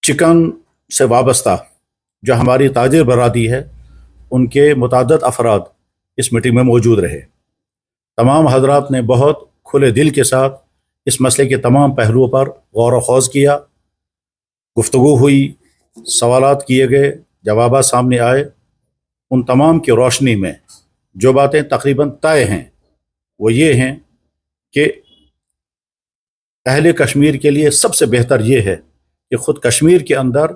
Chicken से वाबस्ता जो हमारी ताजिर बरादरी है, उनके मुतअद्दिद अफराद इस मीटिंग में मौजूद रहे। तमाम हजरात ने बहुत खुले दिल के साथ इस मसले के तमाम पहलुओं पर गौर व खौज़ किया, गुफ्तगू हुई, सवालात किए गए, जवाबात सामने आए। उन तमाम की रोशनी में जो बातें तकरीबन तय हैं वो ये हैं कि अहले कश्मीर के लिए सबसे बेहतर ये है कि ख़ुद कश्मीर के अंदर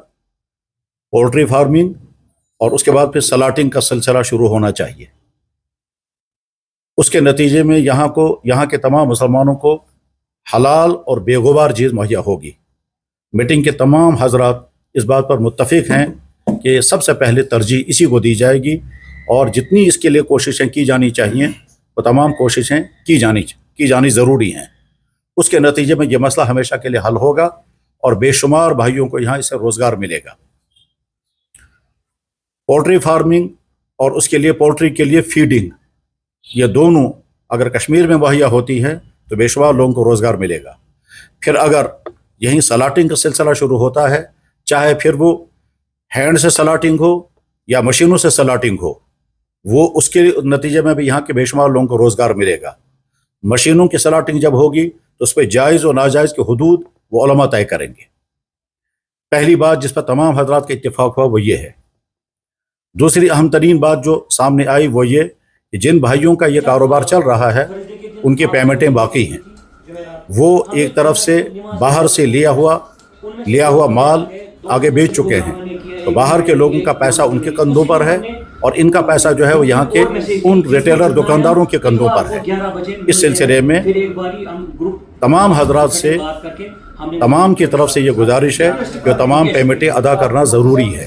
पोल्ट्री फार्मिंग और उसके बाद फिर सलाटिंग का सिलसिला शुरू होना चाहिए। उसके नतीजे में यहाँ के तमाम मुसलमानों को हलाल और बेगुबार चीज़ मुहैया होगी। मीटिंग के तमाम हजरात इस बात पर मुत्तफिक हैं कि सबसे पहले तरजीह इसी को दी जाएगी और जितनी इसके लिए कोशिशें की जानी चाहिए वो तमाम कोशिशें की जानी ज़रूरी हैं। उसके नतीजे में ये मसला हमेशा के लिए हल होगा और बेशुमार भाइयों को यहाँ इससे रोज़गार मिलेगा। पोल्ट्री फार्मिंग और उसके लिए पोल्ट्री के लिए फीडिंग, ये दोनों अगर कश्मीर में मुहैया होती है तो बेशुमार लोगों को रोज़गार मिलेगा। फिर अगर यहीं सलाटिंग का सिलसिला शुरू होता है, चाहे फिर वो हैंड से सलाटिंग हो या मशीनों से सलाटिंग हो, वो उसके नतीजे में भी यहाँ के बेशुमार लोगों को रोज़गार मिलेगा। मशीनों की सलाटिंग जब होगी तो उस पर जायज़ और नाजायज़ के हुदूद वो उलमा तय करेंगे। पहली बात जिस पर तमाम हजरात का इत्तेफाक हुआ वो ये है। दूसरी अहम तरीन बात जो सामने आई वो ये कि जिन भाइयों का ये कारोबार चल रहा है उनकी पेमेंटें बाकी हैं। वो एक तरफ से बाहर से लिया हुआ माल आगे बेच चुके हैं, तो बाहर के लोगों का पैसा उनके कंधों पर है और इनका पैसा जो है वो यहाँ के उन रिटेलर दुकानदारों के कंधों पर है। इस सिलसिले में तमाम हजरात से तमाम की तरफ से ये गुजारिश है कि तमाम पेमेंटें अदा करना ज़रूरी है।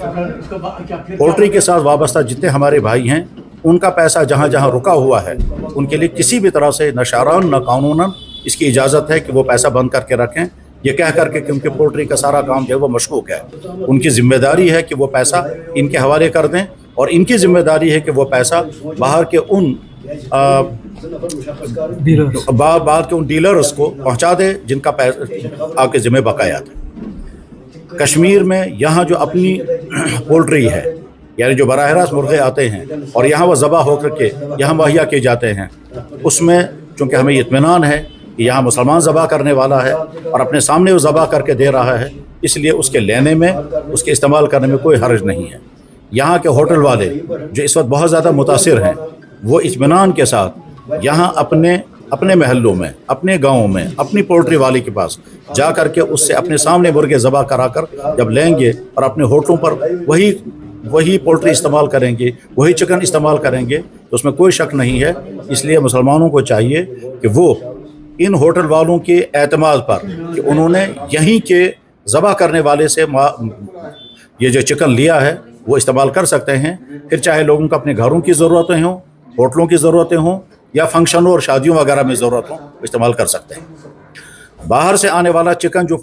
पोल्ट्री के साथ वाबस्ता जितने हमारे भाई हैं उनका पैसा जहाँ जहाँ रुका हुआ है उनके लिए किसी भी तरह से न शरअन न कानूनन इसकी इजाज़त है कि वो पैसा बंद करके रखें, ये कह करके कि उनके पोल्ट्री का सारा काम जो है वो मशकूक है। उनकी ज़िम्मेदारी है कि वो पैसा इनके हवाले कर दें और इनकी ज़िम्मेदारी है कि वो पैसा बाहर के उन डीलर्स को पहुंचा दे जिनका पैसा आपके ज़िम्मे बकाया था। कश्मीर में यहाँ जो अपनी पोल्ट्री है, यानी जो बराह रास्त मुर्गे आते हैं और यहाँ वो ज़बा होकर के यहाँ मुहैया किए जाते हैं, उसमें चूँकि हमें इत्मीनान है कि यहाँ मुसलमान ज़बा करने वाला है और अपने सामने वो ज़बा करके दे रहा है, इसलिए उसके लेने में उसके इस्तेमाल करने में कोई हर्ज नहीं है। यहाँ के होटल वाले जो इस वक्त बहुत ज़्यादा मुतासिर हैं वो इत्मीनान के साथ यहाँ अपने महल्लों में, अपने गाँव में, अपनी पोल्ट्री वाले के पास जा कर के उससे अपने सामने मुर्गे ज़बा करा कर जब लेंगे और अपने होटलों पर वही पोल्ट्री इस्तेमाल करेंगे, वही चिकन इस्तेमाल करेंगे, तो उसमें कोई शक नहीं है। इसलिए मुसलमानों को चाहिए कि वो इन होटल वालों के एतमाद पर कि उन्होंने यहीं के ज़बा करने वाले से ये जो चिकन लिया है वो इस्तेमाल कर सकते हैं। फिर चाहे लोगों को अपने घरों की ज़रूरतें हों, होटलों की ज़रूरतें हों या फंक्शनों और शादियों वगैरह में ज़रूरत हो, इस्तेमाल कर सकते हैं। बाहर से आने वाला चिकन जो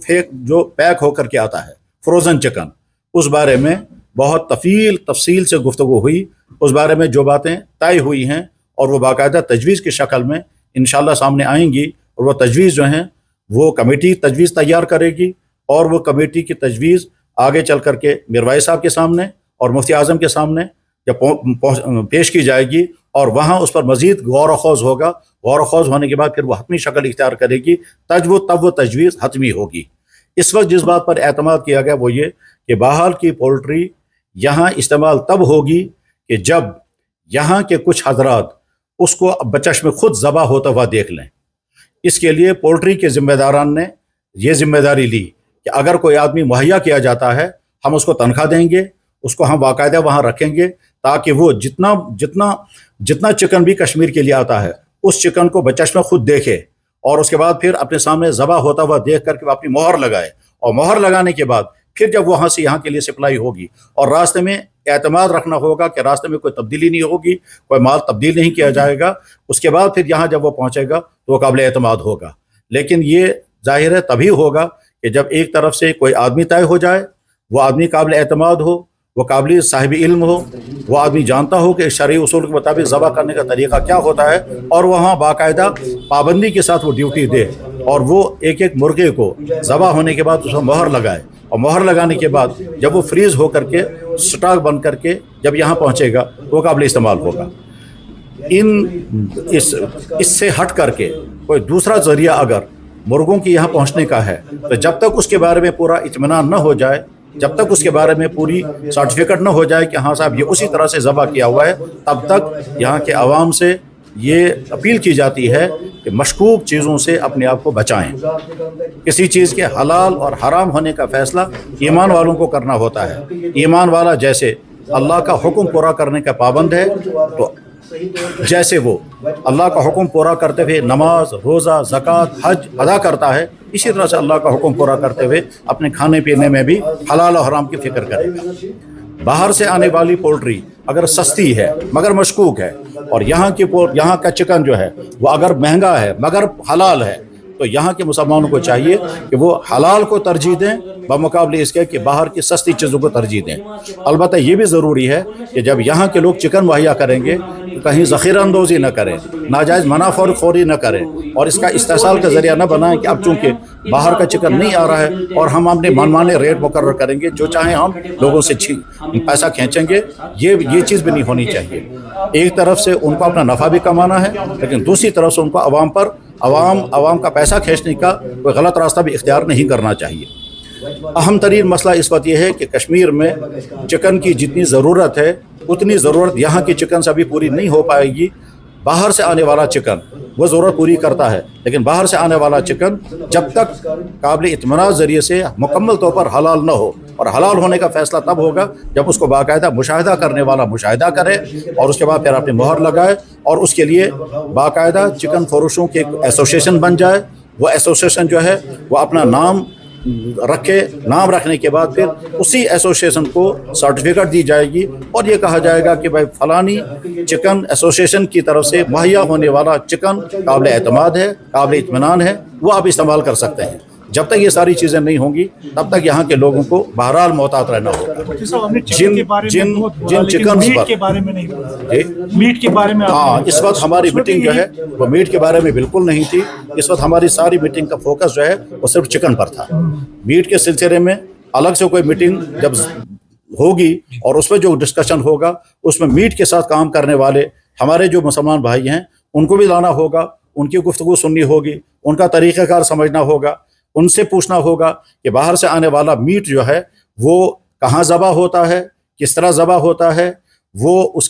पैक होकर के आता है, फ्रोज़न चिकन, उस बारे में बहुत तफसील से गुफ्तगू हुई। उस बारे में जो बातें तय हुई हैं और वो बाकायदा तजवीज़ की शक्ल में इंशाल्लाह सामने आएंगी और वो तजवीज़ जो हैं वो कमेटी तजवीज़ तैयार करेगी और वो कमेटी की तजवीज़ आगे चल कर के मिरवाई साहब के सामने और मुफ्ती आज़म के सामने जब पेश की जाएगी और वहाँ उस पर मज़ीद गौर व खौज़ होगा। गौर व खौज़ होने के बाद फिर वो हतमी शक्ल इख्तियार करेगी, तब वो तजवीज़ हतमी होगी। इस वक्त जिस बात पर एतमाद किया गया वो ये कि बाहर की पोल्ट्री यहाँ इस्तेमाल तब होगी कि जब यहाँ के कुछ हजरात उसको बचश्म खुद ज़बा होता हुआ देख लें। इसके लिए पोल्ट्री के ज़िम्मेदारान ने ये ज़िम्मेदारी ली कि अगर कोई आदमी मुहैया किया जाता है हम उसको तनख्वाह देंगे, उसको हम बाकायदा वहाँ रखेंगे ताकि वो जितना चिकन भी कश्मीर के लिए आता है उस चिकन को बचश्म खुद देखे और उसके बाद फिर अपने सामने ज़बा होता हुआ देख करके वो अपनी मोहर लगाए और मोहर लगाने के बाद फिर जब वहाँ से यहाँ के लिए सप्लाई होगी और रास्ते में एतमाद रखना होगा कि रास्ते में कोई तब्दीली नहीं होगी, कोई माल तब्दील नहीं किया जाएगा, उसके बाद फिर यहाँ जब वो पहुँचेगा तो वो काबिल एतमाद होगा। लेकिन ये जाहिर है तभी होगा कि जब एक तरफ से कोई आदमी तय हो जाए, वो आदमी काबिल एतमाद हो, वो काबिल साहिब इल्म हो, वो आदमी जानता हो कि शरई उसूल के मुताबिक ज़बा करने का तरीक़ा क्या होता है और वहाँ बाकायदा पाबंदी के साथ वो ड्यूटी दे और वो एक एक मुर्गे को ज़बा होने के बाद उसमें मोहर लगाए اور مہر لگانے کے بعد جب وہ فریز ہو کر کے سٹاک بن کر کے جب یہاں پہنچے گا وہ قابل استعمال ہوگا۔ اس سے ہٹ کر کے کوئی دوسرا ذریعہ اگر مرغوں کی یہاں پہنچنے کا ہے تو جب تک اس کے بارے میں پورا اطمینان نہ ہو جائے، جب تک اس کے بارے میں پوری سرٹیفکیٹ نہ ہو جائے کہ ہاں صاحب یہ اسی طرح سے ذبح کیا ہوا ہے، تب تک یہاں کے عوام سے یہ اپیل کی جاتی ہے کہ مشکوک چیزوں سے اپنے آپ کو بچائیں۔ کسی چیز کے حلال اور حرام ہونے کا فیصلہ ایمان والوں کو کرنا ہوتا ہے۔ ایمان والا جیسے اللہ کا حکم پورا کرنے کا پابند ہے، تو جیسے وہ اللہ کا حکم پورا کرتے ہوئے نماز، روزہ، زکوٰۃ، حج ادا کرتا ہے، اسی طرح سے اللہ کا حکم پورا کرتے ہوئے اپنے کھانے پینے میں بھی حلال و حرام کی فکر کرے گا۔ باہر سے آنے والی پولٹری اگر سستی ہے مگر مشکوک ہے، اور یہاں کا چکن جو ہے وہ اگر مہنگا ہے مگر حلال ہے، تو یہاں کے مسلمانوں کو چاہیے کہ وہ حلال کو ترجیح دیں بمقابلے اس کے کہ باہر کی سستی چیزوں کو ترجیح دیں۔ البتہ یہ بھی ضروری ہے کہ جب یہاں کے لوگ چکن مہیا کریں گے تو کہیں ذخیرہ اندوزی نہ کریں، ناجائز منافع خوری نہ کریں، اور اس کا استحصال کا ذریعہ نہ بنائیں کہ اب چونکہ باہر کا چکن نہیں آ رہا ہے اور ہم اپنے منمانے ریٹ مقرر کریں گے، جو چاہیں ہم لوگوں سے پیسہ کھینچیں گے۔ یہ چیز بھی نہیں ہونی چاہیے۔ ایک طرف سے ان کو اپنا نفع بھی کمانا ہے، لیکن دوسری طرف سے ان کو عوام کا پیسہ کھینچنے کا کوئی غلط راستہ بھی اختیار نہیں کرنا چاہیے۔ اہم ترین مسئلہ اس وقت یہ ہے کہ کشمیر میں چکن کی جتنی ضرورت ہے اتنی ضرورت یہاں کی چکن سے ابھی پوری نہیں ہو پائے گی۔ باہر سے آنے والا چکن وہ ضرورت پوری کرتا ہے، لیکن باہر سے آنے والا چکن جب تک قابل اطمینان ذریعے سے مکمل طور پر حلال نہ ہو، اور حلال ہونے کا فیصلہ تب ہوگا جب اس کو باقاعدہ مشاہدہ کرنے والا مشاہدہ کرے، اور اس کے بعد پھر اپنی مہر لگائے، اور اس کے لیے باقاعدہ چکن فروشوں کی ایک ایسوسیشن بن جائے۔ وہ ایسوسیشن جو ہے وہ اپنا نام رکھے، نام رکھنے کے بعد پھر اسی ایسوسیشن کو سرٹیفکیٹ دی جائے گی، اور یہ کہا جائے گا کہ بھائی فلانی چکن ایسوسیشن کی طرف سے مہیا ہونے والا چکن قابل اعتماد ہے، قابل اطمینان ہے، وہ آپ استعمال کر سکتے ہیں۔ جب تک یہ ساری چیزیں نہیں ہوں گی تب تک یہاں کے لوگوں کو بہرحال محتاط رہنا ہوگا۔ جن چکن کے بارے میں نہیں، میٹ کے بارے میں، ہاں اس وقت ہماری میٹنگ جو ہے وہ میٹ کے بارے میں بالکل نہیں تھی۔ اس وقت ہماری ساری میٹنگ کا فوکس جو ہے وہ صرف چکن پر تھا۔ میٹ کے سلسلے میں الگ سے کوئی میٹنگ جب ہوگی اور اس میں جو ڈسکشن ہوگا اس میں میٹ کے ساتھ کام کرنے والے ہمارے جو مسلمان بھائی ہیں ان کو بھی لانا ہوگا، ان کی گفتگو سننی ہوگی، ان کا طریقہ کار سمجھنا ہوگا، ان سے پوچھنا ہوگا کہ باہر سے آنے والا میٹ جو ہے وہ کہاں ذبح ہوتا ہے، کس طرح ذبح ہوتا ہے، وہ اس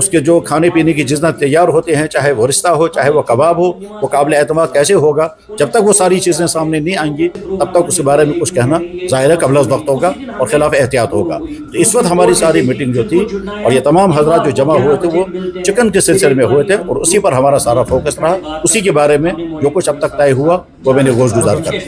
کے جو کھانے پینے کی چیزیں تیار ہوتے ہیں، چاہے وہ رستہ ہو چاہے وہ کباب ہو، وہ قابل اعتماد کیسے ہوگا۔ جب تک وہ ساری چیزیں سامنے نہیں آئیں گی تب تک اس کے بارے میں کچھ کہنا ظاہر ہے قبل از وقت ہوگا اور خلاف احتیاط ہوگا۔ تو اس وقت ہماری ساری میٹنگ جو تھی اور یہ تمام حضرات جو جمع ہوئے تھے وہ چکن کے سلسلے میں ہوئے تھے، اور اسی پر ہمارا سارا فوکس رہا۔ اسی کے بارے میں جو کچھ اب تک طے ہوا وہ میں نے گوش گزار کر